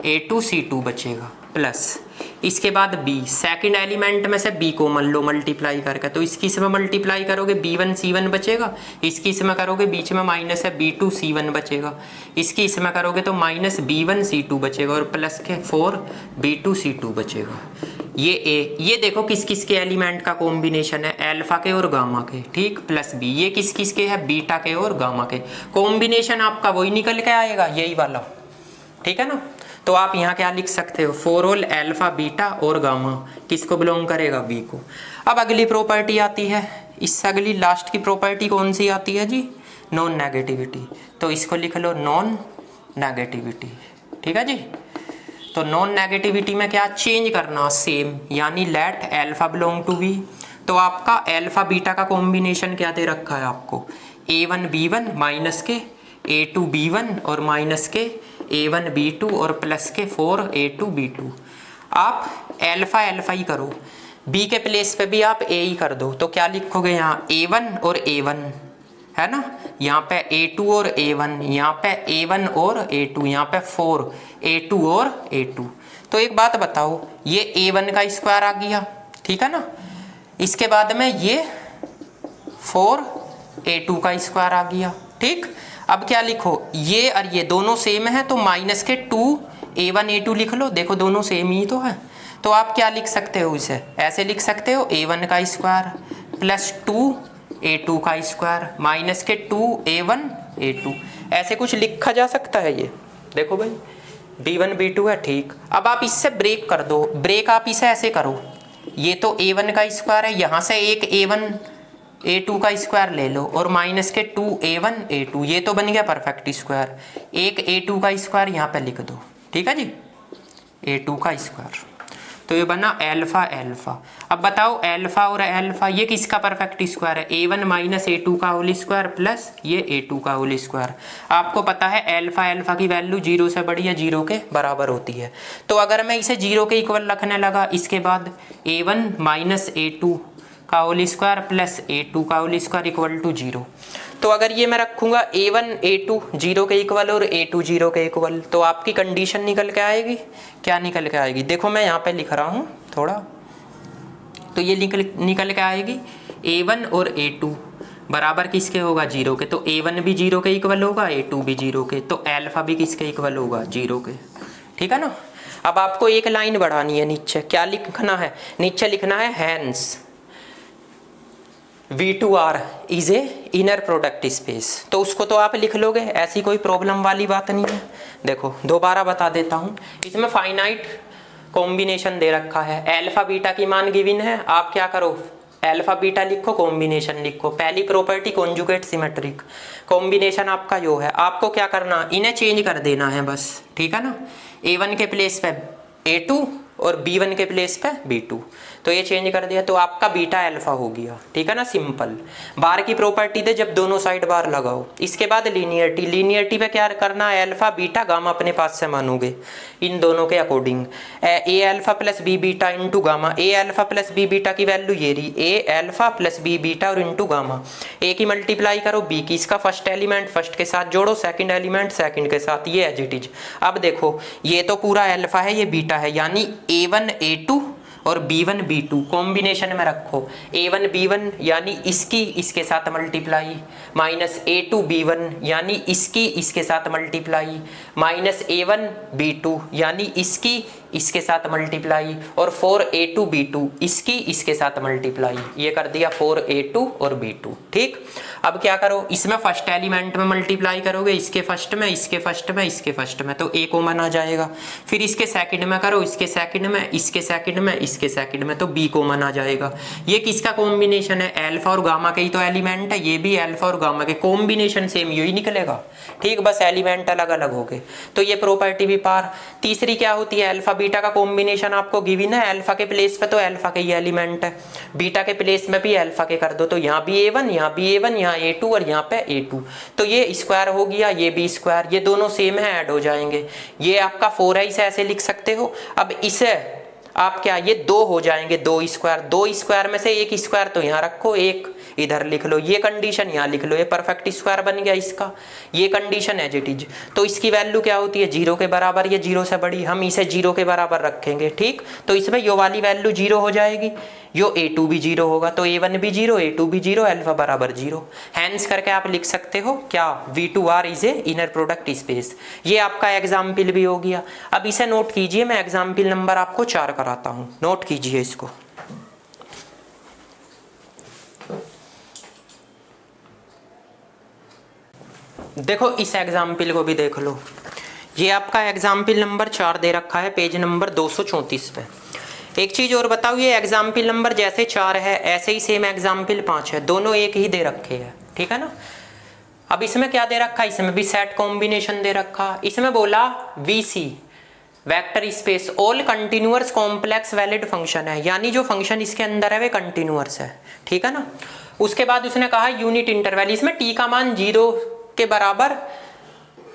A2 C2 बचेगा, प्लस इसके बाद B, सेकंड एलिमेंट में से B कॉमन लो मल्टीप्लाई करके, तो इसकी इसमें मल्टीप्लाई करोगे B1 C1 बचेगा, इसकी इसमें करोगे बीच में माइनस है B2 C1 बचेगा, इसकी इसमें करोगे तो माइनस B1 C2 बचेगा और प्लस के 4 B2 C2 बचेगा। ये देखो किस किस के एलिमेंट का कॉम्बिनेशन है, अल्फा के और गामा के, ठीक, प्लस B, ये किस किस के है, बीटा के और गामा के, कॉम्बिनेशन आपका वही निकल के आएगा, यही वाला, ठीक है ना। तो आप यहाँ क्या लिख सकते हो, फॉर ऑल अल्फा बीटा और गामा किसको बिलोंग करेगा, B को। अब अगली प्रॉपर्टी आती है, इससे अगली लास्ट की प्रॉपर्टी कौन सी आती है जी, नॉन नेगेटिविटी, तो इसको लिख लो नॉन नेगेटिविटी, ठीक है जी। तो नॉन नेगेटिविटी में क्या चेंज करना, सेम, यानी let alpha belong to V। तो आपका अल्फा बीटा का कॉम्बिनेशन क्या दे रखा है आपको, A1 B1 माइनस के A2 B1 और माइनस के A1 B2 और प्लस के 4 A2 B2। आप अल्फा ही करो, बी के प्लेस पे भी आप ए ही कर दो, तो क्या लिखोगे यहाँ A1 और A1 है ना, यहाँ पे A2 और A1, यहाँ पे A1 और A2, यहाँ पे 4 A2 और A2। तो एक बात बताओ, ये A1 का स्क्वायर आ गया, ठीक है ना, इसके बाद में ये 4 A2 का स्क्वायर आ गया, ठीक। अब क्या लिखो, ये और ये दोनों सेम है तो माइनस के 2 A1 A2 लिख लो, देखो दोनों सेम ही तो है। तो आप क्या लिख सकते हो, इसे ऐसे लिख सकते हो A1 का स्क्वायर प्लस 2 A2 का स्क्वायर माइनस के 2 A1 A2, ऐसे कुछ लिखा जा सकता है। ये देखो भाई B1 B2 है, ठीक। अब आप इससे ब्रेक कर दो, ब्रेक आप इसे ऐसे करो, ये तो A1 का स्क्वायर है, यहाँ से एक A1 A2 का स्क्वायर ले लो और माइनस के 2 A1 A2, ये तो बन गया परफेक्ट स्क्वायर। एक A2 का स्क्वायर यहाँ पे लिख दो, ठीक है जी, A2 का स्क्वायर, तो ये बना एल्फा एल्फा। अब बताओ एल्फा और एल्फा ये किसका परफेक्ट स्क्वायर है, A1 माइनस A2 का होल स्क्वायर प्लस ये A2 का होल स्क्वायर। आपको पता है एल्फा एल्फा की वैल्यू 0 से बड़ी या 0 के बराबर होती है। तो अगर मैं इसे 0 के इक्वल रखने लगा, इसके बाद A1 माइनस A2 का होल स्क्वायर प्लस A2 का होल स्क्वायर इक्वल टू 0। तो अगर ये मैं रखूंगा A1 A2 0 के इक्वल और A2 0 के इक्वल, तो आपकी कंडीशन निकल के आएगी, क्या निकल के आएगी, देखो मैं यहाँ पे लिख रहा हूँ थोड़ा, तो ये निकल के आएगी A1 और A2 बराबर किसके होगा 0 के, तो A1 भी 0 के इक्वल होगा, A2 भी 0 के, तो एल्फा भी किसके इक्वल होगा 0 के, ठीक है ना। अब आपको एक लाइन बढ़ानी है नीचे, क्या लिखना है, नीचे लिखना है hence V2R is a inner product space, तो उसको तो आप लिख लोगे, ऐसी कोई प्रॉब्लम वाली बात नहीं है। देखो दोबारा बता देता हूँ, इसमें फाइनाइट कॉम्बिनेशन दे रखा है, अल्फा बीटा की मान गिवन है, आप क्या करो अल्फा बीटा लिखो, कॉम्बिनेशन लिखो, पहली प्रॉपर्टी कॉन्जुगेट सिमेट्रिक, कॉम्बिनेशन आपका यो है, आपको क्या करना इन्हें चेंज कर देना है बस, ठीक है ना, A1 के प्लेस पे A2 और B1 के प्लेस पे B2, तो ये चेंज कर दिया तो आपका बीटा अल्फा हो गया, ठीक है ना, सिंपल। बार की प्रॉपर्टी दे जब दोनों साइड बार लगाओ, इसके बाद लीनियरिटी, लीनियरिटी पे क्या करना है, अल्फा बीटा गामा अपने पास से मानोगे इन दोनों के according, A alpha plus B beta into gamma, A alpha plus B beta की वैल्यू ये रही, A alpha plus B beta और इंटू गामा, ए की मल्टीप्लाई करो बी की, इसका फर्स्ट एलिमेंट फर्स्ट के साथ जोड़ो, सेकंड एलिमेंट सेकंड के साथ, ये एज इट इज। अब देखो ये तो पूरा अल्फा है, ये बीटा है, यानी A1 A2 और B1 B2 कॉम्बिनेशन में रखो, A1 B1 यानी इसकी इसके साथ मल्टीप्लाई, माइनस A2 B1 यानी इसकी इसके साथ मल्टीप्लाई, माइनस A1 B2 यानी इसकी इसके साथ मल्टीप्लाई, और 4A2 B2 इसकी इसके साथ मल्टीप्लाई, ये कर दिया 4A2 और B2, ठीक। अब क्या करो, इसमें फर्स्ट एलिमेंट में मल्टीप्लाई करोगे, इसके फर्स्ट में इसके फर्स्ट में इसके फर्स्ट में, तो A कॉमन आ जाएगा, फिर इसके सेकंड में करो, इसके सेकंड में इसके सेकंड में इसके सेकंड में, तो B कॉमन आ जाएगा। ये किसका कॉम्बिनेशन है, अल्फा और गामा के ही तो एलिमेंट है, ये भी अल्फा और गामा के कॉम्बिनेशन सेम यही निकलेगा, ठीक, बस एलिमेंट अलग अलग हो गए, तो ये प्रॉपर्टी भी पार। तीसरी क्या होती है, अल्फा बीटा का कॉम्बिनेशन आपको गिवन है, अल्फा के प्लेस पे तो अल्फा के ही एलिमेंट है, बीटा के प्लेस में भी अल्फा के कर दो, तो यहाँ भी A1 यहाँ भी A1 यहाँ A2 और यहाँ पे A2, तो ये स्क्वायर हो गया, ये भी स्क्वायर, ये दोनों सेम है ऐड हो जाएंगे, ये आपका 4 है, इसे ऐसे लिख सकते हो। अब इसे आप क्या, ये 2 हो जाएंगे, 2 स्क्वायर में से एक स्क्वायर तो यहाँ रखो, एक इधर लिख लो, ये कंडीशन यहाँ लिख लो, ये परफेक्ट स्क्वायर बन गया इसका, ये कंडीशन एज इट इज। तो इसकी वैल्यू क्या होती है 0 के बराबर, ये 0 से बड़ी, हम इसे 0 के बराबर रखेंगे, ठीक। तो इसमें यो वाली वैल्यू 0 हो जाएगी, यो A2 भी 0 होगा, तो A1 भी 0 A2 भी 0 अल्फा बराबर 0, हैंस करके आप लिख सकते हो क्या, V2R is a inner product space. ये आपका एग्जाम्पल भी हो गया। अब इसे नोट कीजिए, मैं एग्जाम्पल नंबर आपको 4 कराता हूँ, नोट कीजिए इसको। देखो इस एग्जाम्पल को भी देख लो, ये आपका एग्जाम्पल नंबर 4 दे रखा है, पेज नंबर 234 पे। एक चीज और बताओ, ये एग्जाम्पल नंबर जैसे 4 है ऐसे ही सेम एग्जाम्पल 5 है, दोनों एक ही दे रखे हैं, ठीक है ना। अब इसमें क्या दे रखा है, इसमें भी सेट कॉम्बिनेशन दे रखा, इसमें बोला VC vector space all continuous complex valid function है, यानी जो फंक्शन इसके अंदर है वे कंटिन्यूअस है, ठीक है ना। उसके बाद उसने कहा यूनिट इंटरवल, इसमें t का मान 0 के बराबर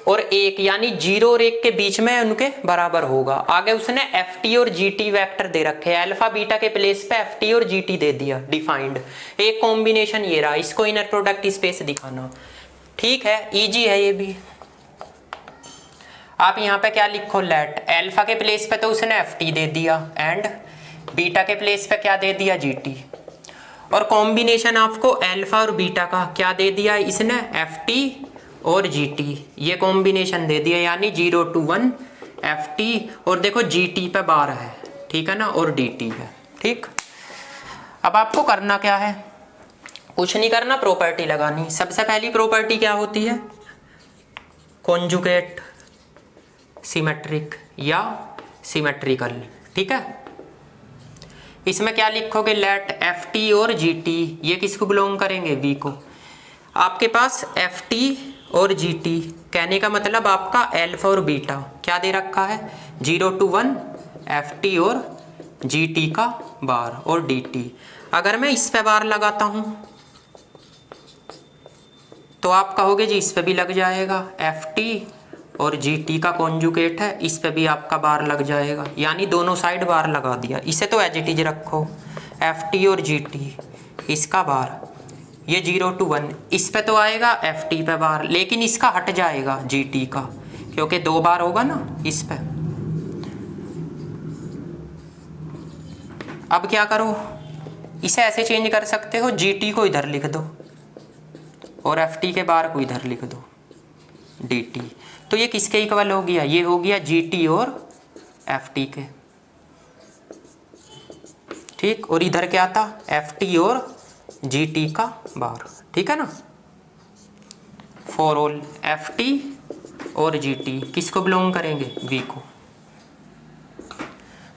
और 1 यानी 0 और 1 के बीच में उनके बराबर होगा। आगे उसने ft और gt वेक्टर दे रखे हैं, अल्फा बीटा के प्लेस पे ft और gt दे दिया डिफाइंड। एक कॉम्बिनेशन ये रहा, इसको इनर प्रोडक्ट स्पेस दिखाना। ठीक है, इजी है ये भी। आप यहाँ पे क्या लिखो, लेट अल्फा के प्लेस पे तो उसने ft दे दिया एंड बीटा के प्लेस पे क्या दे दिया, gt। और कॉम्बिनेशन आपको अल्फा और बीटा का क्या दे दिया इसने, ft और gt, ये कॉम्बिनेशन दे दिया यानी 0 to 1 ft और देखो gt पे बार है, ठीक है ना, और dt है। ठीक, अब आपको करना क्या है, कुछ नहीं करना, प्रॉपर्टी लगानी। सबसे पहली प्रॉपर्टी क्या होती है, कॉन्जुगेट सिमेट्रिक या सिमेट्रिकल। ठीक है, इसमें क्या लिखोगे, लेट ft और gt, ये किसको बिलोंग करेंगे, v को। आपके पास ft और gt कहने का मतलब आपका अल्फा और बीटा क्या दे रखा है, 0 to 1 ft और gt का बार और dt। अगर मैं इस पे बार लगाता हूं तो आप कहोगे जी इस पे भी लग जाएगा, ft और gt का कॉन्जुगेट है, इस पे भी आपका बार लग जाएगा, यानी दोनों साइड बार लगा दिया। इसे तो एज इट इज रखो, ft और gt इसका बार, ये 0 to 1 इस पे तो आएगा ft पे बार, लेकिन इसका हट जाएगा gt का, क्योंकि 2 बार होगा ना इस पे। अब क्या करो, इसे ऐसे चेंज कर सकते हो, gt को इधर लिख दो और ft के बार को इधर लिख दो, dt। तो ये किसके इक्वल हो गया, ये हो गया gt और ft के। ठीक, और इधर क्या था, ft और gt का बार। ठीक है ना, फॉर ऑल ft और gt किसको बिलोंग करेंगे, v को।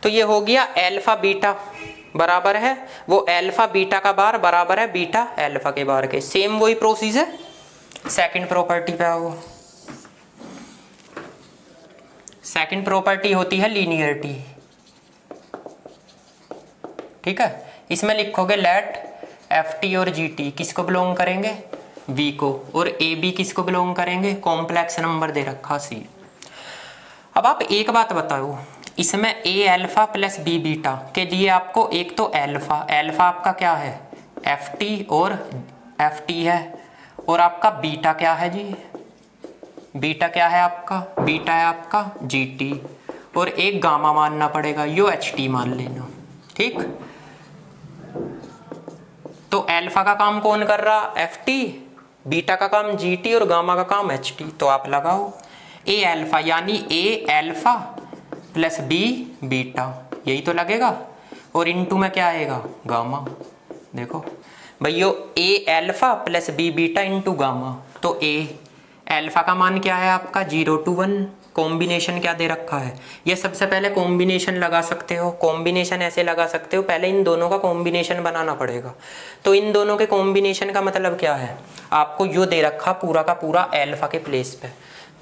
तो ये हो गया अल्फा बीटा बराबर है, वो अल्फा बीटा का बार बराबर है बीटा अल्फा के बार के। सेम वही प्रोसेस है, सेकंड प्रॉपर्टी पे आओ। सेकंड प्रॉपर्टी होती है लीनियरिटी। ठीक है, इसमें लिखोगे लेट ft और gt किसको बिलोंग करेंगे, v को, और ab किसको बिलोंग करेंगे, कॉम्प्लेक्स नंबर दे रखा c। अब आप एक बात बताओ, इसमें a alpha plus b beta के लिए आपको एक तो अल्फा आपका क्या है, ft और ft है, और आपका बीटा क्या है जी, बीटा क्या है आपका, बीटा है आपका gt, और एक गामा मानना पड़ेगा, यो ht मान लेना। ठीक, तो अल्फा का काम कौन कर रहा, ft, बीटा का काम gt और गामा का काम ht। तो आप लगाओ a अल्फा यानी a alpha plus b beta, यही तो लगेगा, और इनटू में क्या आएगा, गामा। देखो भैया a alpha plus b beta into gamma, तो a अल्फा का मान क्या है आपका, 0 to 1, कॉम्बिनेशन क्या दे रखा है, ये सबसे पहले कॉम्बिनेशन लगा सकते हो। कॉम्बिनेशन ऐसे लगा सकते हो, पहले इन दोनों का कॉम्बिनेशन बनाना पड़ेगा। तो इन दोनों के कॉम्बिनेशन का मतलब क्या है, आपको यो दे रखा पूरा का पूरा अल्फा के प्लेस पे।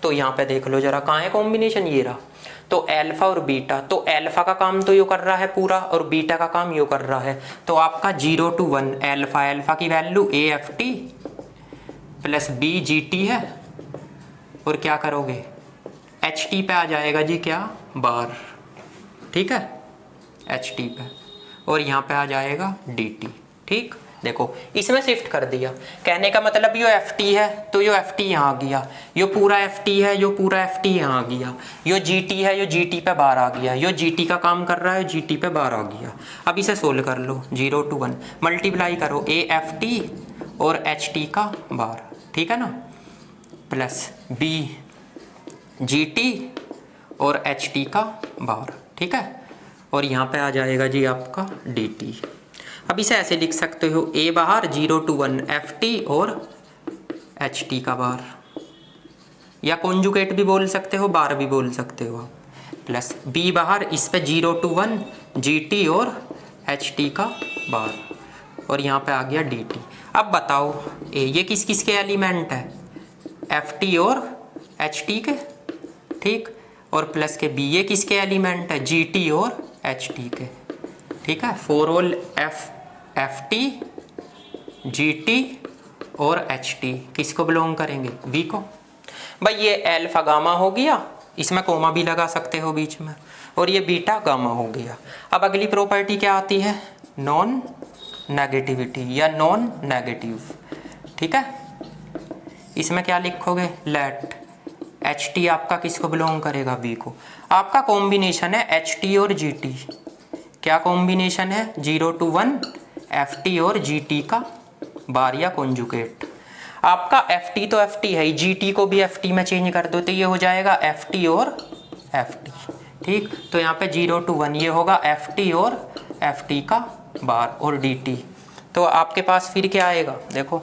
तो यहाँ पे देख लो जरा, कहाँ है कॉम्बिनेशन, ये रहा। तो अल्फा और बीटा, तो अल्फा का काम तो यो कर रहा है पूरा, और बीटा का काम यो कर रहा है। तो आपका 0 to 1 अल्फा की value a ft plus b gt है, और क्या करोगे, ht पे आ जाएगा जी क्या, बार। ठीक है, ht पे, और यहाँ पे आ जाएगा dt। ठीक, देखो इसमें शिफ्ट कर दिया, कहने का मतलब यो ft है तो यो ft यहाँ आ गया, यो पूरा ft है, यो पूरा ft यहाँ आ गया, यो gt है, यो gt पे बार आ गया, यो gt का काम कर रहा है, gt पे बार आ गया। अब इसे सोल्व कर लो, 0 to 1 मल्टीप्लाई करो a ft और ht का बार, ठीक है ना, प्लस b gt और ht का बार। ठीक है, और यहाँ पे आ जाएगा जी आपका dt। अब इसे ऐसे लिख सकते हो, a बाहर 0 to 1 ft और ht का बार, या कॉन्जुगेट भी बोल सकते हो, बार भी बोल सकते हो आप, प्लस b बाहर, इस पे 0 to 1 gt और ht का बार, और यहाँ पे आ गया dt। अब बताओ a ये किस किस के एलिमेंट है, ft और ht के। ठीक, और प्लस के b ये किसके एलिमेंट है, gt और ht के। ठीक है, फॉर ऑल ft gt और ht किसको बिलोंग करेंगे, v को। भाई ये अल्फा गामा हो गया, इसमें कोमा भी लगा सकते हो बीच में, और ये बीटा गामा हो गया। अब अगली प्रॉपर्टी क्या आती है, नॉन नेगेटिविटी या नॉन नेगेटिव। ठीक है, इसमें क्या लिखोगे, लेट एच टी आपका किसको बिलोंग करेगा, बी को। आपका कॉम्बिनेशन है एच टी और जी टी। क्या कॉम्बिनेशन है, 0 to 1 एफ टी और जी टी का बार या कॉन्जुगेट। आपका एफ टी तो एफ टी है, जी टी को भी एफ टी में चेंज कर दो तो ये हो जाएगा एफ टी और एफ टी। ठीक, तो यहाँ पे 0 to 1 ये होगा एफ टी और एफ टी का बार और डी टी। तो आपके पास फिर क्या आएगा, देखो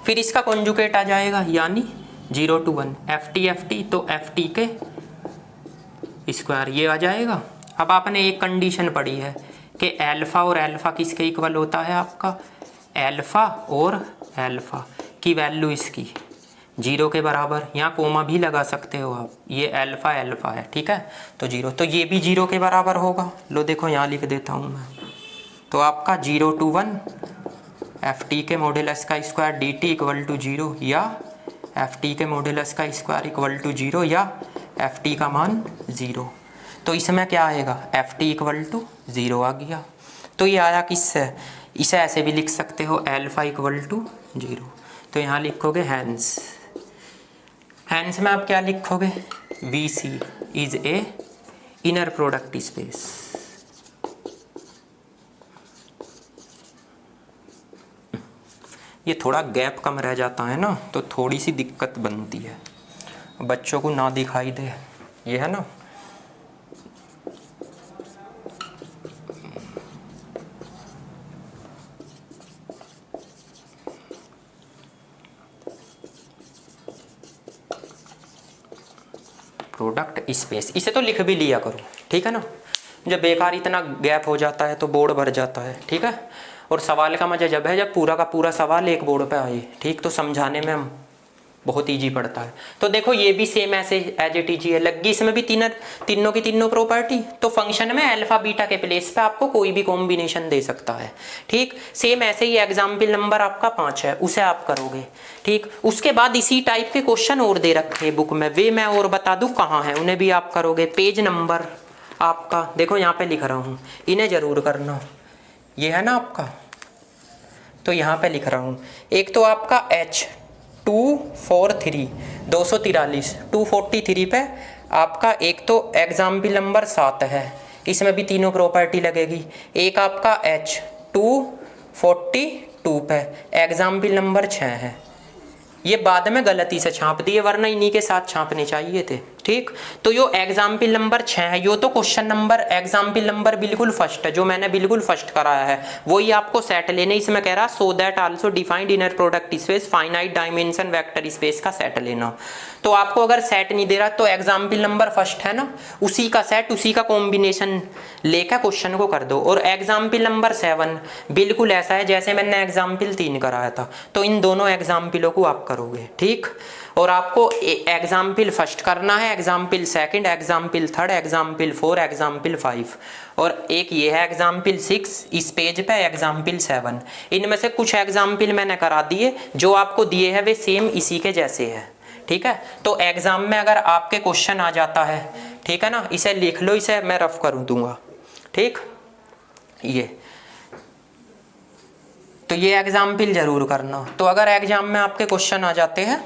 फिर इसका कॉन्जुगेट आ जाएगा, यानी 0 to 1 एफ टी तो एफ टी के स्क्वायर ये आ जाएगा। अब आपने एक कंडीशन पढ़ी है कि अल्फा और अल्फा किसके इक्वल होता है, आपका अल्फा और अल्फा की वैल्यू इसकी 0 के बराबर, यहाँ कोमा भी लगा सकते हो आप, ये अल्फा अल्फा है। ठीक है, तो 0, तो ये भी 0 के बराबर होगा। लो देखो यहाँ लिख देता हूँ मैं, तो आपका 0 to 1 एफ टी के मॉडुलस का square d t equal to 0 या एफ टी के मॉडुलस का स्क्वायर इक्वल टू 0 या एफ टी का मान 0। तो इसमें क्या आएगा, एफ टी इक्वल टू 0 आ गया। तो ये आया किससे, इसे ऐसे भी लिख सकते हो अल्फा इक्वल टू 0। तो यहाँ लिखोगे हैंस, हैंस में आप क्या लिखोगे, V C is a inner product space. ये थोड़ा गैप कम रह जाता है ना, तो थोड़ी सी दिक्कत बनती है, बच्चों को ना दिखाई दे, ये है ना। प्रोडक्ट स्पेस, इसे तो लिख भी लिया करो, ठीक है ना। जब बेकार इतना गैप हो जाता है तो बोर्ड भर जाता है, ठीक है। और सवाल का मजा जब है जब पूरा का पूरा सवाल एक बोर्ड पे आए, ठीक, तो समझाने में हम बहुत इजी पड़ता है। तो देखो ये भी सेम ऐसे एज इट इज है, लगी इसमें भी तीनों की तीनों प्रॉपर्टी। तो फंक्शन में अल्फा बीटा के प्लेस पे आपको कोई भी कॉम्बिनेशन दे सकता है, ठीक। सेम ऐसे ही एग्जाम्पल नंबर आपका 5 है, उसे आप करोगे, ठीक। उसके बाद इसी टाइप के क्वेश्चन और दे रखे हैं बुक में, वे मैं और बता दूं कहाँ है, उन्हें भी आप करोगे। पेज नंबर आपका देखो यहाँ पे लिख रहा हूँ, इन्हें जरूर करना। ये है ना आपका, तो यहाँ पे लिख रहा हूँ। एक तो आपका H243 243 पे आपका एक तो एग्जाम्पल नंबर 7 है, इसमें भी तीनों प्रॉपर्टी लगेगी। एक आपका H242 पे एग्जाम्पल नंबर 6 है, ये बाद में गलती से छाप दिए वरना इन्हीं के साथ छापने चाहिए थे, ठीक। तो यो एग्जाम्पल नंबर 6 है, यो तो क्वेश्चन नंबर एग्जाम्पल नंबर बिल्कुल फर्स्ट है, जो मैंने बिल्कुल फर्स्ट कराया है वही आपको सेट लेने। इसमें कह रहा so that also defined inner product space finite dimension vector space का सेट लेना। तो आपको अगर सेट नहीं दे रहा तो एग्जाम्पल नंबर फर्स्ट है ना, उसी का सेट उसी का कॉम्बिनेशन लेकर क्वेश्चन को कर दो। और एग्जाम्पल नंबर 7 बिल्कुल ऐसा है जैसे मैंने एग्जाम्पल 3 कराया था, तो इन दोनों एग्जाम्पलों को आप करोगे, ठीक। और आपको एग्जाम्पल फर्स्ट करना है, example second, example third, example 4, example 5, और एक ये है एग्जाम्पल 6 इस पेज पे, एग्जाम्पल 7। इनमें से कुछ एग्जाम्पल मैंने करा दिए, जो आपको दिए हैं वे सेम इसी के जैसे है, ठीक है। तो एग्जाम में अगर आपके क्वेश्चन आ जाता है, ठीक है ना, इसे लिख लो, इसे मैं रफ कर दूंगा, ठीक। ये तो ये एग्जाम्पल जरूर करना। तो अगर एग्जाम में आपके क्वेश्चन आ जाते हैं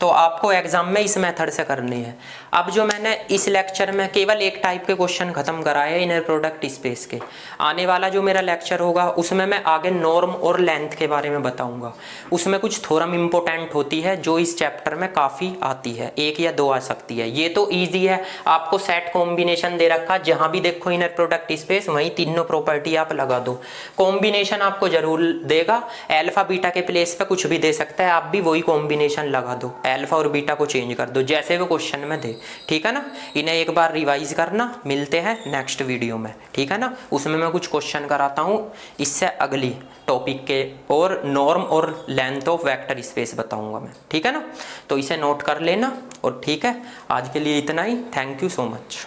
तो आपको एग्जाम में इस मेथड से करनी है। अब जो मैंने इस लेक्चर में केवल एक टाइप के क्वेश्चन खत्म कराए हैं इनर प्रोडक्ट स्पेस के, आने वाला जो मेरा लेक्चर होगा उसमें मैं आगे नॉर्म और लेंथ के बारे में बताऊंगा। उसमें कुछ थ्योरम इंपॉर्टेंट होती है जो इस चैप्टर में काफ़ी आती है, 1 या 2 आ सकती है। ये तो ईजी है, आपको सेट कॉम्बिनेशन दे रखा, जहाँ भी देखो इनर प्रोडक्ट स्पेस वहीं तीनों प्रॉपर्टी आप लगा दो। कॉम्बिनेशन आपको जरूर देगा, अल्फा बीटा के प्लेस पे कुछ भी दे सकता है, आप भी वही कॉम्बिनेशन लगा दो, अल्फा और बीटा को चेंज कर दो जैसे वो क्वेश्चन में दे, ठीक है ना। इन्हें एक बार रिवाइज करना, मिलते हैं नेक्स्ट वीडियो में, ठीक है ना। उसमें मैं कुछ क्वेश्चन कराता हूँ इससे अगली टॉपिक के, और नॉर्म और लेंथ ऑफ वेक्टर स्पेस बताऊंगा मैं, ठीक है ना। तो इसे नोट कर लेना, और ठीक है आज के लिए इतना ही। Thank you so much.